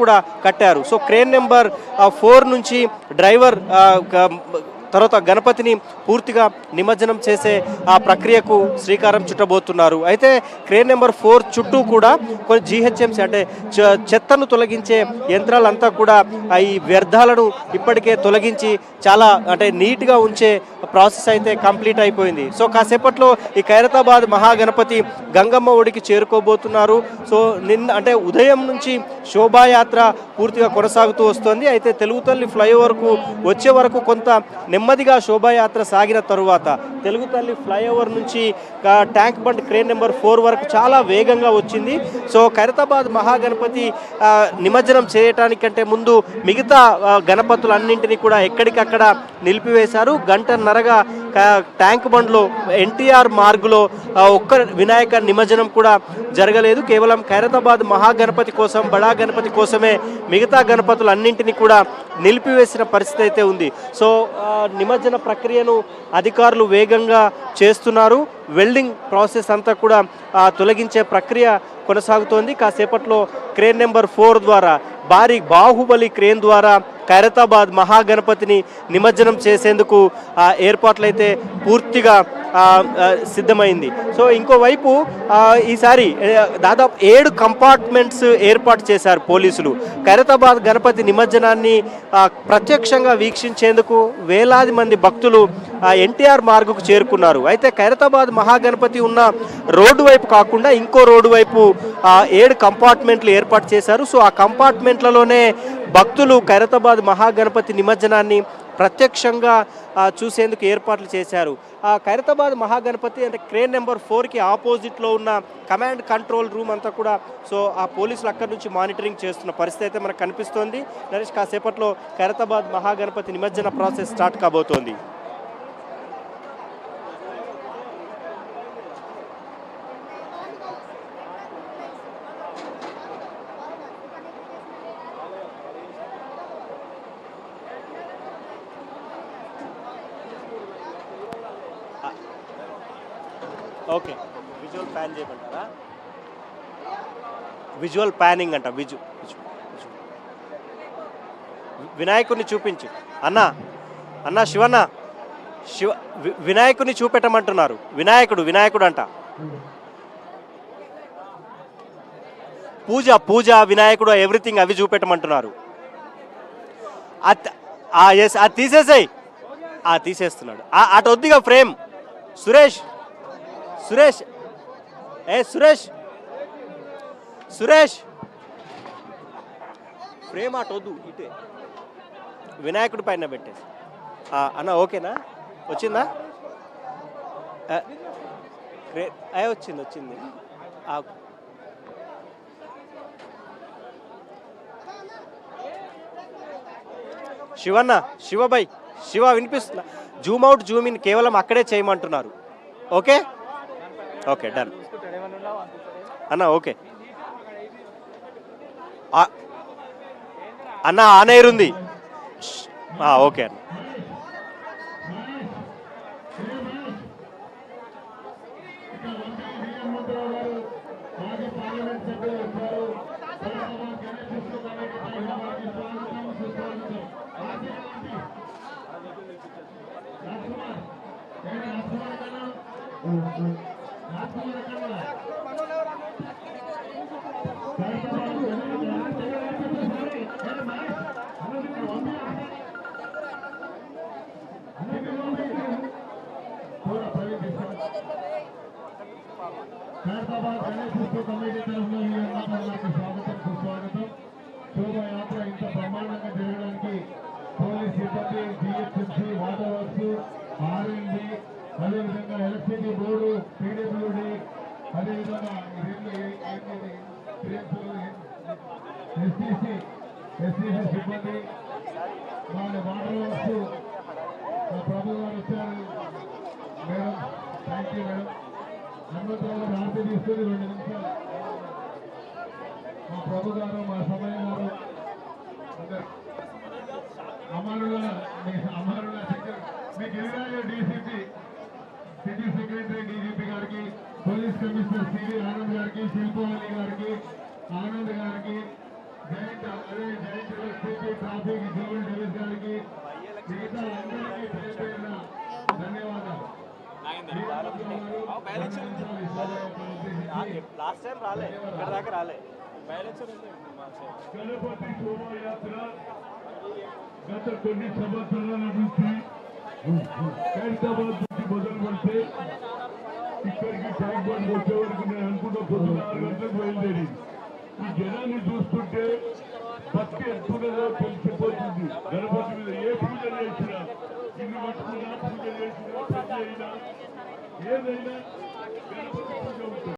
కూడా కట్టారు. So crane number 4 నుంచి డ్రైవర్ తర్వాత గణపతిని పూర్తిగా నిమజ్జనం చేసే ఆ ప్రక్రియకు శ్రీకారం చుట్టబోతున్నారు. అయితే క్రేన్ నెంబర్ 4 చుట్టూ కూడా కొన్ని జీహెచ్ఎంసీ అంటే చెత్తను తొలగించే యంత్రాలంతా కూడా ఈ వ్యర్థాలను ఇప్పటికే తొలగించి చాలా అంటే నీట్గా ఉంచే ప్రాసెస్ అయితే కంప్లీట్ అయిపోయింది. సో కాసేపట్లో ఈ ఖైరతాబాద్ మహాగణపతి గంగమ్మ ఒడికి చేరుకోబోతున్నారు. సో అంటే ఉదయం నుంచి శోభాయాత్ర పూర్తిగా కొనసాగుతూ వస్తుంది. అయితే తెలుగుతల్లి ఫ్లైఓవర్కు వచ్చే వరకు కొంత నెమ్మదిగా శోభాయాత్ర సాగిన తరువాత తెలుగుతల్లి ఫ్లైఓవర్ నుంచి ట్యాంక్ బండ్ క్రేన్ నెంబర్ 4 వరకు చాలా వేగంగా వచ్చింది. సో ఖైరతాబాద్ మహాగణపతి నిమజ్జనం చేయటానికంటే ముందు మిగతా గణపతులన్నింటినీ కూడా ఎక్కడికక్కడ నిలిపివేశారు. గంటన్నరగా ట్యాంక్ బండ్లో ఎన్టీఆర్ మార్గులో ఒక్క వినాయక నిమజ్జనం కూడా జరగలేదు. కేవలం ఖైరతాబాద్ మహాగణపతి కోసం బడా గణపతి కోసమే మిగతా గణపతులన్నింటినీ కూడా నిలిపివేసిన పరిస్థితి అయితే ఉంది. సో నిమజ్జన ప్రక్రియను అధికారులు వేగంగా చేస్తున్నారు. వెల్డింగ్ ప్రాసెస్ అంతా కూడా తొలగించే ప్రక్రియ కొనసాగుతోంది. కాసేపట్లో క్రేన్ నెంబర్ 4 ద్వారా భారీ బాహుబలి క్రేన్ ద్వారా ఖైరతాబాద్ మహాగణపతిని నిమజ్జనం చేసేందుకు ఏర్పాట్లయితే పూర్తిగా సిద్ధమైంది. సో ఇంకోవైపు ఈసారి దాదాపు 7 కంపార్ట్మెంట్స్ ఏర్పాటు చేశారు పోలీసులు. ఖైరతాబాద్ గణపతి నిమజ్జనాన్ని ప్రత్యక్షంగా వీక్షించేందుకు వేలాది మంది భక్తులు ఎన్టీఆర్ మార్గుకు చేరుకున్నారు. అయితే ఖైరతాబాద్ మహాగణపతి ఉన్న రోడ్డు వైపు కాకుండా ఇంకో రోడ్డు వైపు 7 కంపార్ట్మెంట్లు ఏర్పాటు చేశారు. సో ఆ కంపార్ట్మెంట్లలోనే భక్తులు ఖైరతాబాద్ మహాగణపతి నిమజ్జనాన్ని ప్రత్యక్షంగా చూసేందుకు ఏర్పాట్లు చేశారు. ఆ ఖైరతాబాద్ మహాగణపతి అంటే క్రేన్ నెంబర్ 4కి ఆపోజిట్లో ఉన్న కమాండ్ కంట్రోల్ రూమ్ అంతా కూడా సో ఆ పోలీసులు అక్కడి నుంచి మానిటరింగ్ చేస్తున్న పరిస్థితి అయితే మనకు కనిపిస్తోంది. నరేష్, కాసేపట్లో ఖైరతాబాద్ మహాగణపతి నిమజ్జన ప్రాసెస్ స్టార్ట్ కాబోతోంది. ఓకే, విజువల్ ప్యాన్ చేయమంటారా? విజువల్ ప్యానింగ్ అంట. వినాయకుడిని చూపించు అన్న శివన్న వినాయకుడిని చూపెట్టమంటున్నారు. వినాయకుడు అంట. పూజ వినాయకుడు ఎవ్రీథింగ్ అవి చూపెట్టమంటున్నారు. ఎస్, అది తీసేసాయి. తీసేస్తున్నాడు. అటు వద్దిగా ఫ్రేమ్. సురేష్ ఫ్రేమ్ అటొద్దు, ఇటే వినాయకుడి పైన పెట్టేసి. అన్న ఓకేనా? వచ్చిందా? వచ్చింది. శివ వినిపిస్తున్నా? జూమ్ అవుట్ జూమ్ ఇన్ కేవలం అక్కడే చేయమంటున్నారు. ఓకే డన్ అన్న. ఓకే అన్న, ఆన్ ఎయిర్ ఉంది. ఓకే అన్న. ఖైరతాబాద్ గణేశోత్సవ కమిటీ తరఫున స్వాగతం సుస్వాగతం. శోభాయాత్ర ఇంత బ్రహ్మాండంగా జరగడానికి పోలీస్ సిబ్బంది, జిహెచ్ఎంసీ, వాటర్ వర్క్స్, ఆర్ఎండ్బి, అదేవిధంగా ఎలక్ట్రిసిటీ బోర్డు, పీడబ్ల్యూడి, అదేవిధంగా ఎస్టీసీ సిబ్బంది, వాటర్ వర్క్స్ ప్రభు గారు వచ్చారు. Madam, thank you madam. Hanumantharao గారు ఆర్తి తీసుకొని 2 నిమిషాలు. మా ప్రభు గారు, మా సమయ గారు, అమరుల మీ Giriraju DCP, city secretary DGP గారికి, పోలీస్ కమిషనర్ సివి ఆనంద్ గారికి, శిల్పావళి గారికి, ఆనంద్ గారికి, జయంత్ అలాగే giant SP traffic civil division గారికి మిగతా అందరికీ పేరు పేరున ధన్యవాదాలు. లాస్ట్ టైం రాలే, ఇక్కడ దాకా రాలే. గణపతి శోభాయాత్ర గత కొన్ని సంవత్సరాల నుంచి ఖైరతాబాద్ నుంచి మొదలు పెడితే ఇక్కడికి ట్యాంక్ బండ్ వచ్చే వరకు నేను అనుకున్న పొద్దున 6 గంటలకు బయలుదేరి ఈ జనాన్ని చూస్తుంటే భక్తి ఎత్తున్నదో తెలిసిపోతుంది. గణపతి మీద ఏ పూజ చేసినా, ఇల్లు కట్టుకున్నా, పూజ చేసినా, పెళ్లి అయినా, ఏదైనా గణపతి